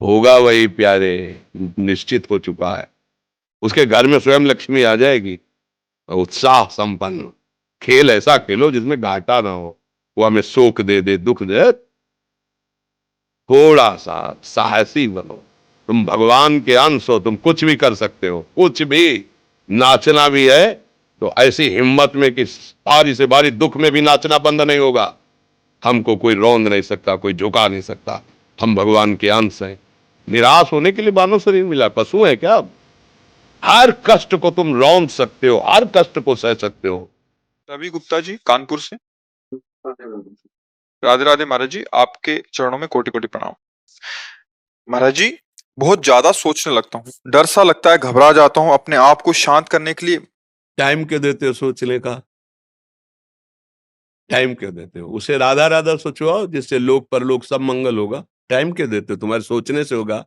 होगा वही प्यारे, निश्चित हो चुका है। उसके घर में स्वयं लक्ष्मी आ जाएगी। उत्साह संपन्न खेल ऐसा खेलो जिसमें घाटा ना हो। वो हमें शोक दे दे, दुख दे, थोड़ा सा साहसी बनो। तुम भगवान के अंश हो, तुम कुछ भी कर सकते हो, कुछ भी। नाचना भी है तो ऐसी हिम्मत में कि बारी से बारी दुख में भी नाचना बंद नहीं होगा। हमको कोई रौंद नहीं सकता, कोई झुका नहीं सकता। हम भगवान के अंश हैं। निराश होने के लिए मानव शरीर मिला, पशु है क्या? हर कष्ट को तुम रौंद सकते हो, हर कष्ट को सह सकते हो। रवि गुप्ता जी, कानपुर से। राधे राधे महाराज जी, आपके चरणों में कोटि कोटि प्रणाम। महाराज जी, बहुत ज्यादा सोचने लगता हूँ, डर सा लगता है, घबरा जाता हूँ। अपने आप को शांत करने के लिए टाइम क्यों देते हो सोचने का? टाइम क्यों देते हो? उसे राधा राधा सोचवाओ, जिससे लोक परलोक सब मंगल होगा। टाइम क्यों देते हो? तुम्हारे सोचने से होगा।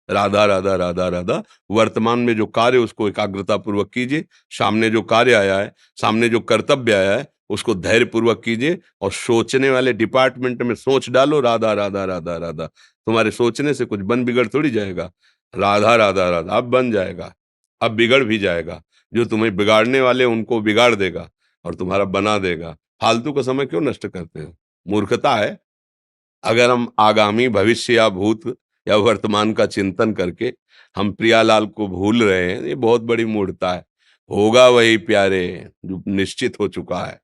राधा राधा राधा राधा। वर्तमान में जो कार्य उसको एकाग्रता पूर्वक कीजिए। सामने जो कार्य आया है, सामने जो कर्तव्य आया है, उसको धैर्य पूर्वक कीजिए। और सोचने वाले डिपार्टमेंट में सोच डालो राधा राधा राधा राधा। तुम्हारे सोचने से कुछ बन बिगड़ थोड़ी जाएगा। राधा राधा राधा अब बन जाएगा, अब बिगड़ भी जाएगा। जो तुम्हें बिगाड़ने वाले उनको बिगाड़ देगा और तुम्हारा बना देगा। फालतू का समय क्यों नष्ट करते हो? मूर्खता है। अगर हम आगामी भविष्य या भूत या वर्तमान का चिंतन करके हम प्रियालाल को भूल रहे हैं, ये बहुत बड़ी मूर्खता है। होगा वही प्यारे, जो निश्चित हो चुका है।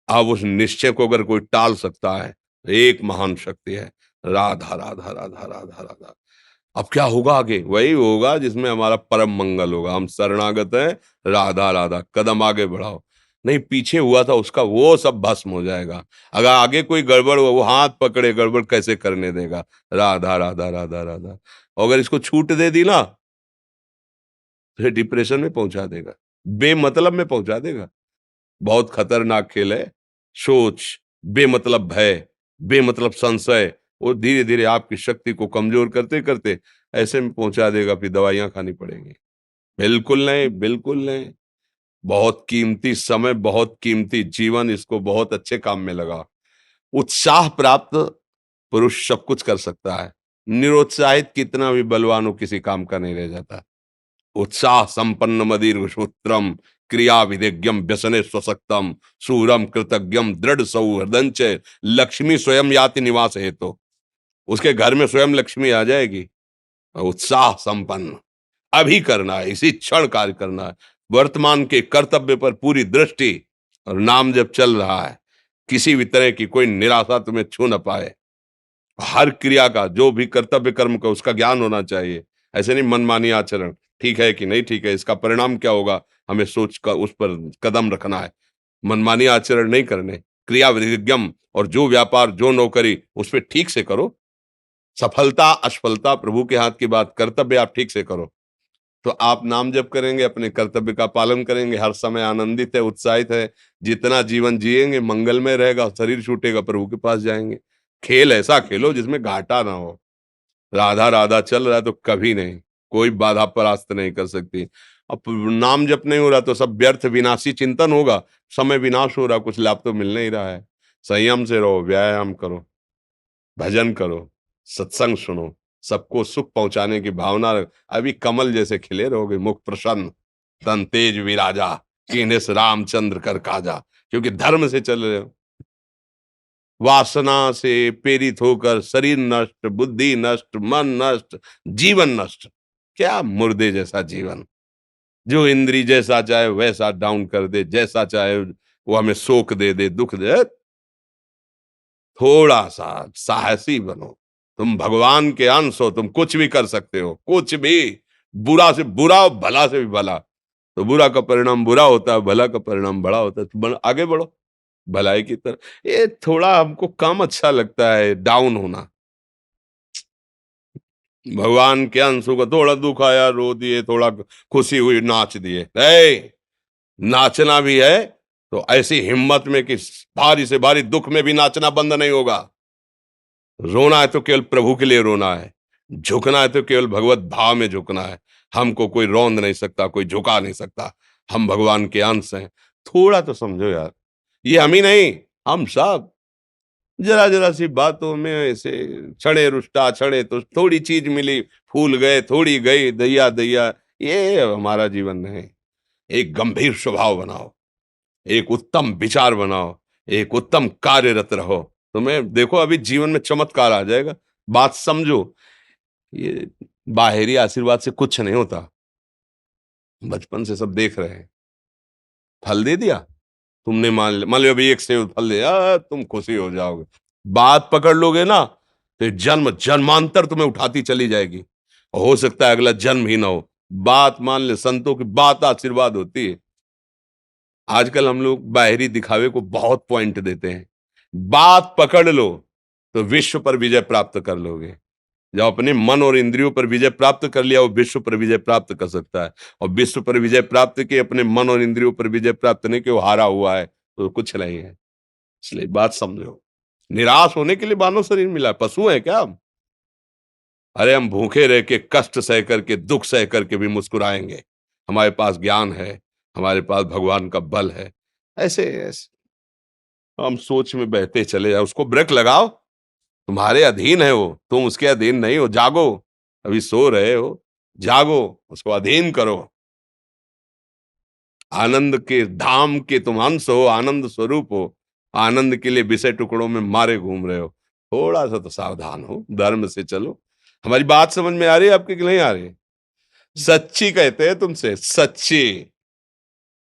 अब उस निश्चय को अगर कोई टाल सकता है तो एक महान शक्ति है। राधा राधा राधा राधा राधा। अब क्या होगा आगे? वही होगा जिसमें हमारा परम मंगल होगा। हम शरणागत हैं, राधा राधा, कदम आगे बढ़ाओ। नहीं, पीछे हुआ था उसका वो सब भस्म हो जाएगा। अगर आगे कोई गड़बड़ हुआ, वो हाथ पकड़े गड़बड़ कैसे करने देगा? राधा राधा राधा राधा। और अगर इसको छूट दे दी ना तो ये डिप्रेशन में पहुंचा देगा, बेमतलब में पहुंचा देगा। बहुत खतरनाक खेल है। सोच, बेमतलब भय, बेमतलब संशय, वो धीरे धीरे आपकी शक्ति को कमजोर करते करते ऐसे में पहुंचा देगा, फिर दवाइयां खानी पड़ेंगी। बिल्कुल नहीं, बिल्कुल नहीं। बहुत कीमती समय, बहुत कीमती जीवन, इसको बहुत अच्छे काम में लगा। उत्साह प्राप्त पुरुष सब कुछ कर सकता है। निरुत्साहित कितना भी बलवान हो, किसी काम का नहीं रह जाता। उत्साह संपन्न मदीर्घ सूत्रम, क्रिया विधिज्ञम व्यसने स्वसक्तम, सूरम कृतज्ञम दृढ़ सौहृदंच, लक्ष्मी स्वयं याति निवास हेतु। उसके घर में स्वयं लक्ष्मी आ जाएगी। उत्साह संपन्न अभी करना है, इसी क्षण कार्य करना है। वर्तमान के कर्तव्य पर पूरी दृष्टि। और नाम जब चल रहा है, किसी भी तरह की कोई निराशा तुम्हें छू न पाए। हर क्रिया का, जो भी कर्तव्य कर्म का, उसका ज्ञान होना चाहिए। ऐसे नहीं मनमानी आचरण, ठीक है कि नहीं ठीक है, इसका परिणाम क्या होगा, हमें सोच कर उस पर कदम रखना है। मनमानी आचरण नहीं करने, क्रिया विधिज्ञम, और जो व्यापार जो नौकरी उस पर ठीक से करो। सफलता असफलता प्रभु के हाथ की बात, कर्तव्य आप ठीक से करो तो आप नाम जप करेंगे, अपने कर्तव्य का पालन करेंगे, हर समय आनंदित है, उत्साहित है। जितना जीवन जिएंगे मंगलमय रहेगा, शरीर छूटेगा प्रभु के पास जाएंगे। खेल ऐसा खेलो जिसमें घाटा ना हो। राधा राधा चल रहा है तो कभी नहीं, कोई बाधा परास्त नहीं कर सकती। अब नाम जप नहीं हो रहा तो सब व्यर्थ विनाशी चिंतन होगा। समय विनाश हो रहा, कुछ लाभ तो मिल नहीं रहा है। संयम से रहो, व्यायाम करो, भजन करो, सत्संग सुनो, सबको सुख पहुंचाने की भावना रख। अभी कमल जैसे खिले रहोगे, मुख प्रसन्न, तन तेज विराजा, कीन्हे से रामचंद्र कर काजा। क्योंकि धर्म से चल रहे हो। वासना से प्रेरित होकर शरीर नष्ट, बुद्धि नष्ट, मन नष्ट, जीवन नष्ट। क्या मुर्दे जैसा जीवन, जो इंद्री जैसा चाहे वैसा डाउन कर दे, जैसा चाहे वो हमें शोक दे दे, दुख दे। थोड़ा सा साहसी बनो। तुम भगवान के अंश हो, तुम कुछ भी कर सकते हो, कुछ भी। बुरा से बुरा, भला से भी भला। तो बुरा का परिणाम बुरा होता है, भला का परिणाम बड़ा होता है। तो आगे बढ़ो भलाई की तरफ। ये थोड़ा हमको कम अच्छा लगता है डाउन होना। भगवान के अंशों का थोड़ा दुख आया रो दिए, थोड़ा खुशी हुई नाच दिए। नाचना भी है तो ऐसी हिम्मत में कि भारी से भारी दुख में भी नाचना बंद नहीं होगा। रोना है तो केवल प्रभु के लिए रोना है। झुकना है तो केवल भगवत भाव में झुकना है। हमको कोई रौंद नहीं सकता, कोई झुका नहीं सकता। हम भगवान के अंश हैं। थोड़ा तो समझो यार, ये हम ही नहीं, हम सब। जरा जरा सी बातों में ऐसे क्षणे रुष्टा क्षणे तो थोड़ी चीज मिली, फूल गए, थोड़ी गई, दैया दैया। ये हमारा जीवन नहीं। एक गंभीर स्वभाव बनाओ, एक उत्तम विचार बनाओ, एक उत्तम कार्यरत रहो। तुम्हें देखो अभी जीवन में चमत्कार आ जाएगा। बात समझो, ये बाहरी आशीर्वाद से कुछ नहीं होता। बचपन से सब देख रहे हैं। फल दे दिया, तुमने मान लो अभी एक सेब फल दिया, तुम खुशी हो जाओगे। बात पकड़ लोगे ना, तो जन्म जन्मांतर तुम्हें उठाती चली जाएगी। और हो सकता है अगला जन्म ही ना हो। बात मान ले, संतों की बात आशीर्वाद होती है। आजकल हम लोग बाहरी दिखावे को बहुत पॉइंट देते हैं। बात पकड़ लो तो विश्व पर विजय प्राप्त कर लोगे। जब अपने मन और इंद्रियों पर विजय प्राप्त कर लिया, वो विश्व पर विजय प्राप्त कर सकता है। और विश्व पर विजय प्राप्त किए, अपने मन और इंद्रियों पर विजय प्राप्त नहीं कि वो हारा हुआ है, तो कुछ नहीं है। इसलिए बात समझो। निराश होने के लिए मानव शरीर मिला, पशु है क्या हम? अरे हम भूखे रह के, कष्ट सह करके, दुख सह करके भी मुस्कुराएंगे। हमारे पास ज्ञान है, हमारे पास भगवान का बल है। ऐसे ऐसे हम सोच में बहते चले जाओ, उसको ब्रेक लगाओ। तुम्हारे अधीन है वो, तुम उसके अधीन नहीं हो। जागो, अभी सो रहे हो, जागो, उसको अधीन करो। आनंद के धाम के तुम अंश हो, आनंद स्वरूप हो। आनंद के लिए विषय टुकड़ों में मारे घूम रहे हो। थोड़ा सा तो सावधान हो, धर्म से चलो। हमारी बात समझ में आ रही है आपकी कि नहीं आ रही? सच्ची कहते हैं तुमसे, सच्ची।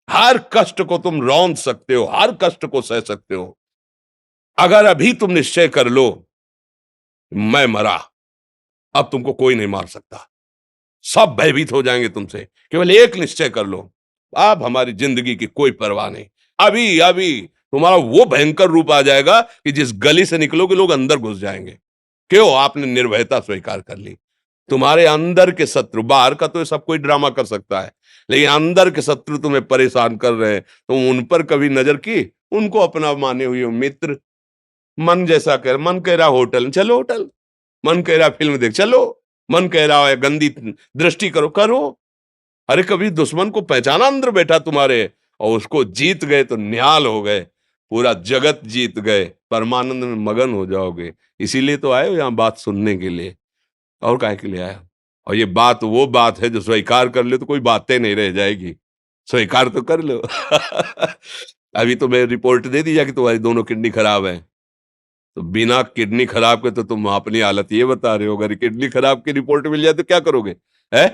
हर कष्ट को तुम रौंद सकते हो, हर कष्ट को सह सकते हो। अगर अभी तुम निश्चय कर लो, मैं मरा, अब तुमको कोई नहीं मार सकता। सब भयभीत हो जाएंगे तुमसे। केवल एक निश्चय कर लो, अब हमारी जिंदगी की कोई परवाह नहीं। अभी अभी तुम्हारा वो भयंकर रूप आ जाएगा कि जिस गली से निकलोगे लोग अंदर घुस जाएंगे। क्यों? आपने निर्भयता स्वीकार कर ली। तुम्हारे अंदर के शत्रु, बाहर का तो सब कोई ड्रामा कर सकता है, लेकिन अंदर के शत्रु तुम्हें परेशान कर रहे हैं, तुम उन पर कभी नजर की? उनको अपना माने हुए हो मित्र। मन जैसा कर, मन कह रहा होटल चलो, होटल। मन कह रहा फिल्म देख चलो। मन कह रहा है गंदी दृष्टि करो, करो। अरे कभी दुश्मन को पहचाना अंदर बैठा तुम्हारे, और उसको जीत गए तो निहाल हो गए। पूरा जगत जीत गए, परमानंद में मगन हो जाओगे। इसीलिए तो आए हो यहां बात सुनने के लिए, और काहे के लिए आए हो? और ये बात वो बात है जो स्वीकार कर ले तो कोई बातें नहीं रह जाएगी। स्वीकार तो कर लो। अभी तो मैं रिपोर्ट दे दी जाके तुम्हारी दोनों किडनी खराब है, तो बिना किडनी खराब के तो तुम अपनी हालत ये बता रहे हो। अगर किडनी खराब की रिपोर्ट मिल जाए तो क्या करोगे? है?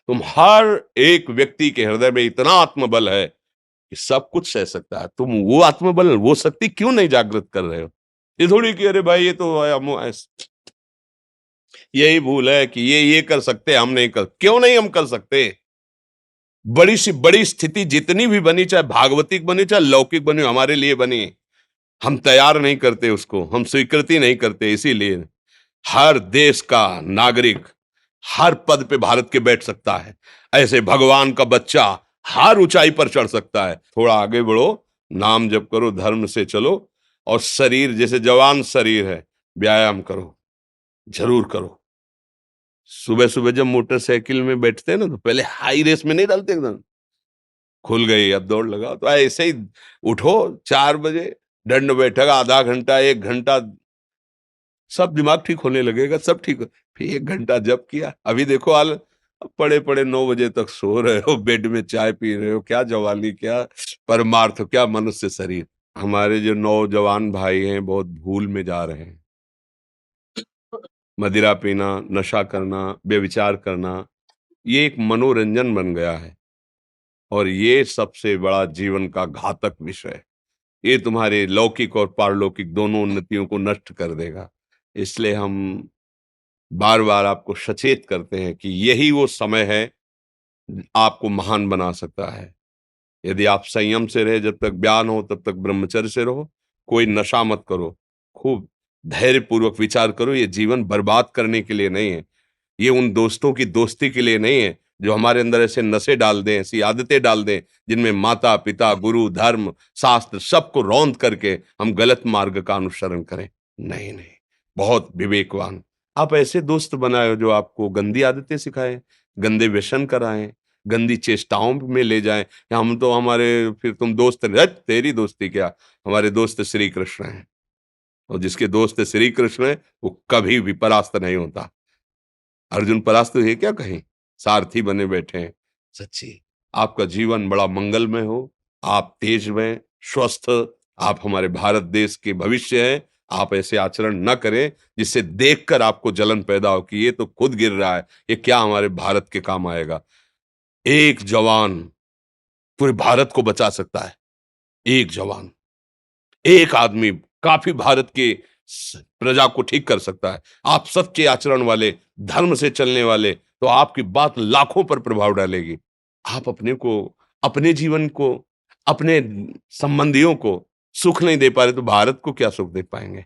तुम हर एक व्यक्ति के हृदय में इतना आत्मबल है कि सब कुछ सह सकता है। तुम वो आत्मबल, वो शक्ति क्यों नहीं जागृत कर रहे हो? ये थोड़ी कि अरे भाई ये तो यही भूल है कि ये कर सकते हैं, हम नहीं कर। क्यों नहीं हम कर सकते? बड़ी सी बड़ी स्थिति जितनी भी बनी, चाहे भागवतिक बनी चाहे लौकिक बनी, हमारे लिए बनी, हम तैयार नहीं करते उसको, हम स्वीकृति नहीं करते। इसीलिए हर देश का नागरिक हर पद पे भारत के बैठ सकता है। ऐसे भगवान का बच्चा हर ऊंचाई पर चढ़ सकता है। थोड़ा आगे बढ़ो, नाम जप करो, धर्म से चलो, और शरीर जैसे जवान शरीर है, व्यायाम करो, जरूर करो। सुबह सुबह जब मोटरसाइकिल में बैठते हैं ना, तो पहले हाई रेस में नहीं डालते एकदम, खुल गई अब दौड़ लगाओ, तो ऐसे ही उठो 4 बजे, दंड बैठक आधा घंटा 1 घंटा, सब दिमाग ठीक होने लगेगा, सब ठीक हो। फिर 1 घंटा जब किया, अभी देखो हाल, पड़े पड़े 9 बजे तक सो रहे हो, बेड में चाय पी रहे हो। क्या जवानी, क्या परमार्थ, क्या मनुष्य शरीर। हमारे जो नौजवान भाई हैं बहुत भूल में जा रहे हैं। मदिरा पीना, नशा करना, व्यभिचार करना, ये एक मनोरंजन बन गया है। और ये सबसे बड़ा जीवन का घातक विषय है। ये तुम्हारे लौकिक और पारलौकिक दोनों उन्नतियों को नष्ट कर देगा। इसलिए हम बार बार आपको सचेत करते हैं कि यही वो समय है आपको महान बना सकता है। यदि आप संयम से रहे, जब तक ज्ञान हो तब तक ब्रह्मचर्य से रहो, कोई नशा मत करो, खूब धैर्य पूर्वक विचार करो। ये जीवन बर्बाद करने के लिए नहीं है, ये उन दोस्तों की दोस्ती के लिए नहीं है जो हमारे अंदर ऐसे नशे डाल दें, ऐसी आदतें डाल दें जिनमें माता पिता, गुरु, धर्म, शास्त्र सबको रौंद करके हम गलत मार्ग का अनुसरण करें। नहीं नहीं, बहुत विवेकवान। आप ऐसे दोस्त बनाए हो जो आपको गंदी आदतें सिखाएं, गंदे व्यसन कराएं, गंदी चेष्टाओं में ले जाएं। या हम तो हमारे, फिर तुम दोस्त नहीं, तेरी दोस्ती क्या, हमारे दोस्त श्री कृष्ण हैं। और जिसके दोस्त श्री कृष्ण है वो कभी भी परास्त नहीं होता। अर्जुन परास्त हुए क्या कहीं, सारथी बने बैठे हैं। सच्ची आपका जीवन बड़ा मंगलमय हो, आप तेज में स्वस्थ, आप हमारे भारत देश के भविष्य हैं। आप ऐसे आचरण न करें जिससे देखकर आपको जलन पैदा हो कि ये तो खुद गिर रहा है, ये क्या हमारे भारत के काम आएगा। एक जवान पूरे भारत को बचा सकता है, एक जवान, एक आदमी काफी भारत के प्रजा को ठीक कर सकता है। आप सच्चे आचरण वाले, धर्म से चलने वाले, तो आपकी बात लाखों पर प्रभाव डालेगी। आप अपने को, अपने जीवन को, अपने संबंधियों को सुख नहीं दे पा रहे तो भारत को क्या सुख दे पाएंगे।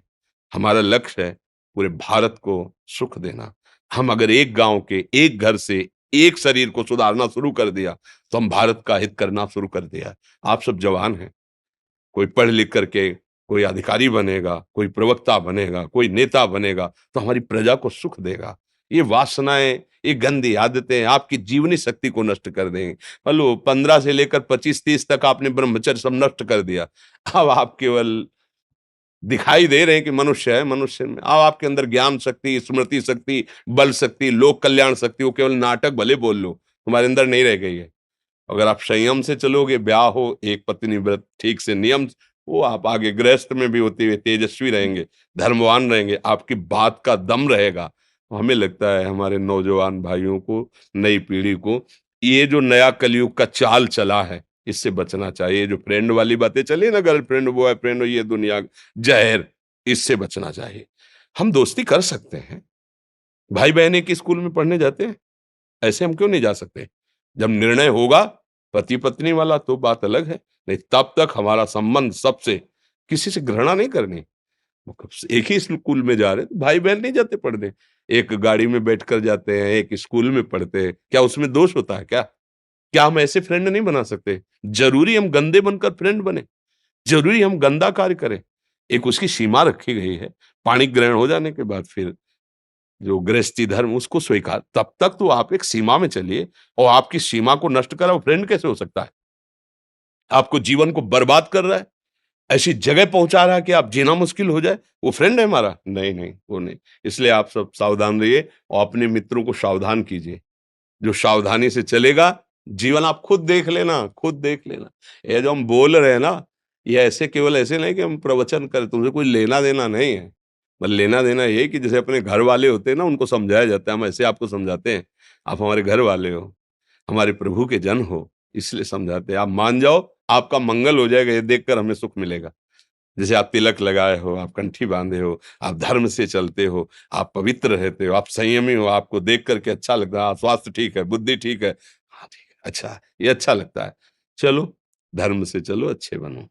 हमारा लक्ष्य है पूरे भारत को सुख देना। हम अगर एक गांव के, एक घर से, एक शरीर को सुधारना शुरू कर दिया तो हम भारत का हित करना शुरू कर दिया। आप सब जवान हैं, कोई पढ़ लिख करके कोई अधिकारी बनेगा, कोई प्रवक्ता बनेगा, कोई नेता बनेगा तो हमारी प्रजा को सुख देगा। ये वासनाएं, ये गंदी आदतें आपकी जीवनी शक्ति को नष्ट कर देंगे। लो 15 से लेकर 25-30 तक आपने ब्रह्मचर्य सब नष्ट कर दिया। अब आप केवल दिखाई दे रहे हैं कि मनुष्य है, मनुष्य में अब आपके अंदर ज्ञान शक्ति, स्मृति शक्ति, बल शक्ति, लोक कल्याण शक्ति, वो केवल नाटक भले बोल लो, तुम्हारे अंदर नहीं रह गई है। अगर आप संयम से चलोगे, ब्याह हो, एक पत्नी व्रत ठीक से नियम, वो आप आगे गृहस्थ में भी होते हुए तेजस्वी रहेंगे, धर्मवान रहेंगे, आपकी बात का दम रहेगा। तो हमें लगता है हमारे नौजवान भाइयों को, नई पीढ़ी को, ये जो नया कलयुग का चाल चला है, इससे बचना चाहिए। जो फ्रेंड वाली बातें चली ना, गर्लफ्रेंड, बॉयफ्रेंड, ये दुनिया जहर, इससे बचना चाहिए। हम दोस्ती कर सकते हैं, भाई बहन एक ही स्कूल में पढ़ने जाते हैं, ऐसे हम क्यों नहीं जा सकते? जब निर्णय होगा पति पत्नी वाला तो बात अलग है, नहीं तब तक हमारा संबंध सबसे, किसी से घृणा नहीं करनी। एक ही स्कूल में जा रहे हैं, भाई बहन नहीं जाते पढ़ने, एक गाड़ी में बैठकर जाते हैं, एक स्कूल में पढ़ते हैं, क्या उसमें दोष होता है क्या? क्या हम ऐसे फ्रेंड नहीं बना सकते? जरूरी हम गंदे बनकर फ्रेंड बने? जरूरी हम गंदा कार्य करें? एक उसकी सीमा रखी गई है, पाणी ग्रहण हो जाने के बाद फिर जो गृहस्थी धर्म उसको स्वीकार, तब तक तो आप एक सीमा में चलिए। और आपकी सीमा को नष्ट करा वो फ्रेंड कैसे हो सकता है? आपको जीवन को बर्बाद कर रहा है, ऐसी जगह पहुंचा रहा है कि आप जीना मुश्किल हो जाए, वो फ्रेंड है हमारा? नहीं नहीं, वो नहीं। इसलिए आप सब सावधान रहिए और अपने मित्रों को सावधान कीजिए। जो सावधानी से चलेगा, जीवन आप खुद देख लेना, खुद देख लेना। ये जो हम बोल रहे हैं ना, ये ऐसे केवल ऐसे नहीं कि हम प्रवचन करें, तुमसे कोई लेना देना नहीं है। बस लेना देना ये है कि जैसे अपने घर वाले होते हैं ना, उनको समझाया जाता है, हम ऐसे आपको समझाते हैं। आप हमारे घर वाले हो, हमारे प्रभु के जन हो, इसलिए समझाते हैं। आप मान जाओ, आपका मंगल हो जाएगा, ये देखकर हमें सुख मिलेगा। जैसे आप तिलक लगाए हो, आप कंठी बांधे हो, आप धर्म से चलते हो, आप पवित्र रहते हो, आप संयमी हो, आपको देख करके अच्छा लगता है, हाँ, स्वास्थ्य ठीक है, बुद्धि ठीक है, हाँ ठीक है, अच्छा है, ये अच्छा लगता है। चलो, धर्म से चलो, अच्छे बनो।